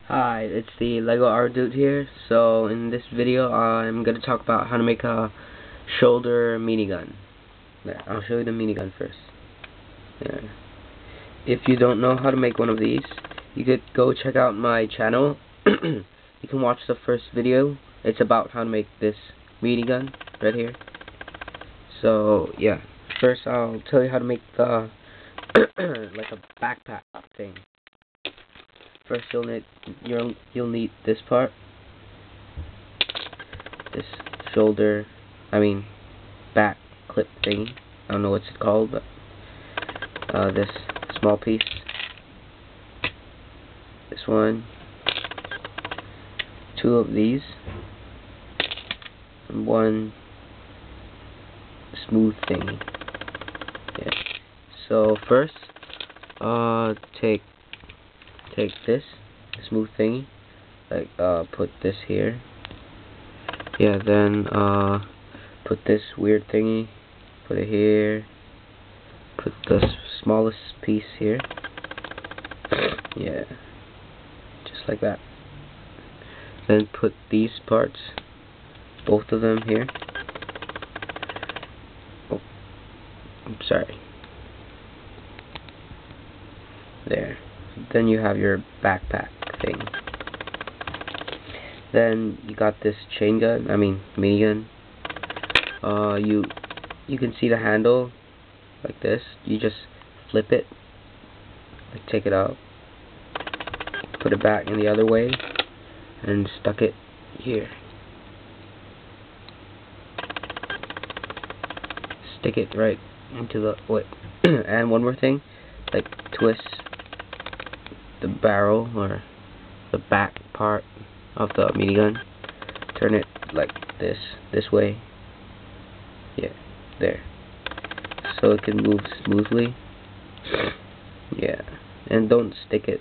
Hi, it's the Lego Art Dude here. So in this video, I'm going to talk about how to make a shoulder minigun. There, I'll show you the minigun first. There. If you don't know how to make one of these, you could go check out my channel. You can watch the first video. It's about how to make this minigun right here. So yeah, first I'll tell you how to make the like a backpack thing. First, you'll need this part, this back clip thingy. I don't know what's it called, but this small piece, this one, two of these, and one smooth thingy. Yeah. So first, take this smooth thingy, like put this here. Yeah, then put this weird thingy, put it here. Put the smallest piece here. Yeah, just like that. Then put these parts, both of them here. Oh, I'm sorry. There. Then you have your backpack thing. Then you got this minigun. You can see the handle like this. You just flip it, like take it out, put it back in the other way, and stuck it here. Stick it right into the and one more thing, like twist the barrel or the back part of the minigun, turn it like this way. Yeah, there, so it can move smoothly. Yeah, and don't stick it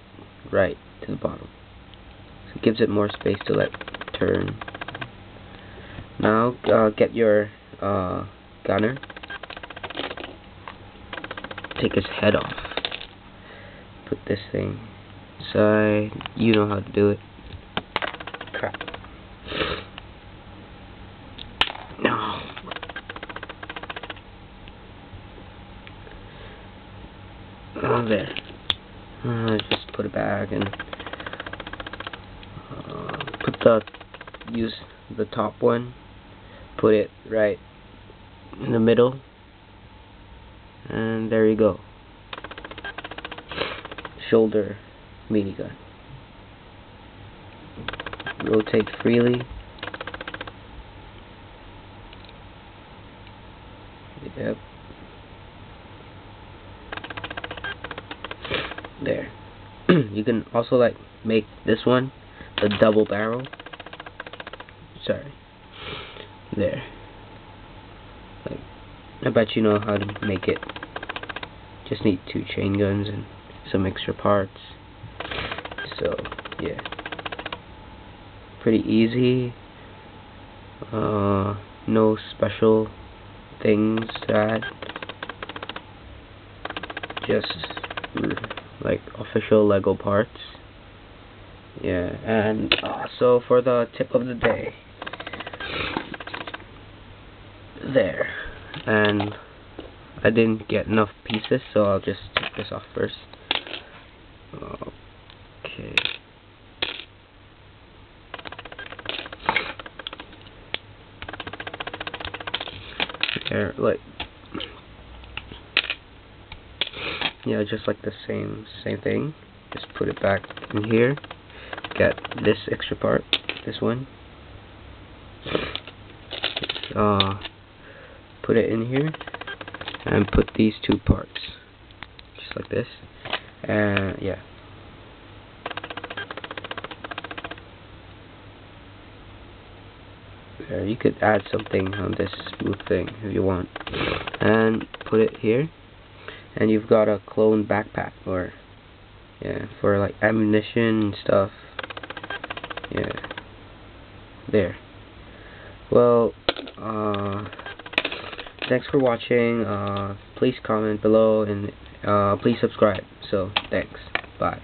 right to the bottom, so it gives it more space to turn. Now get your gunner, take his head off, put this thing side. You know how to do it. Crap. No. Oh, there. Just put it back and use the top one. Put it right in the middle, and there you go. Shoulder minigun. Rotate freely. Yep. There. You can also make this one the double barrel. Sorry. There. I bet you know how to make it. Just need 2 chain guns and some extra parts. So yeah, pretty easy. No special things to add. Just like official Lego parts. Yeah, and so for the tip of the day, there. And I didn't get enough pieces, so I'll just take this off first. Okay. There, yeah, just like the same thing. Just put it back in here. Get this extra part, this one. Put it in here, and put these 2 parts, just like this. And yeah. There, you could add something on this smooth thing if you want, and put it here, and you've got a clone backpack, or for ammunition and stuff. Yeah, there. Well, thanks for watching. Please comment below, and please subscribe. So thanks, bye.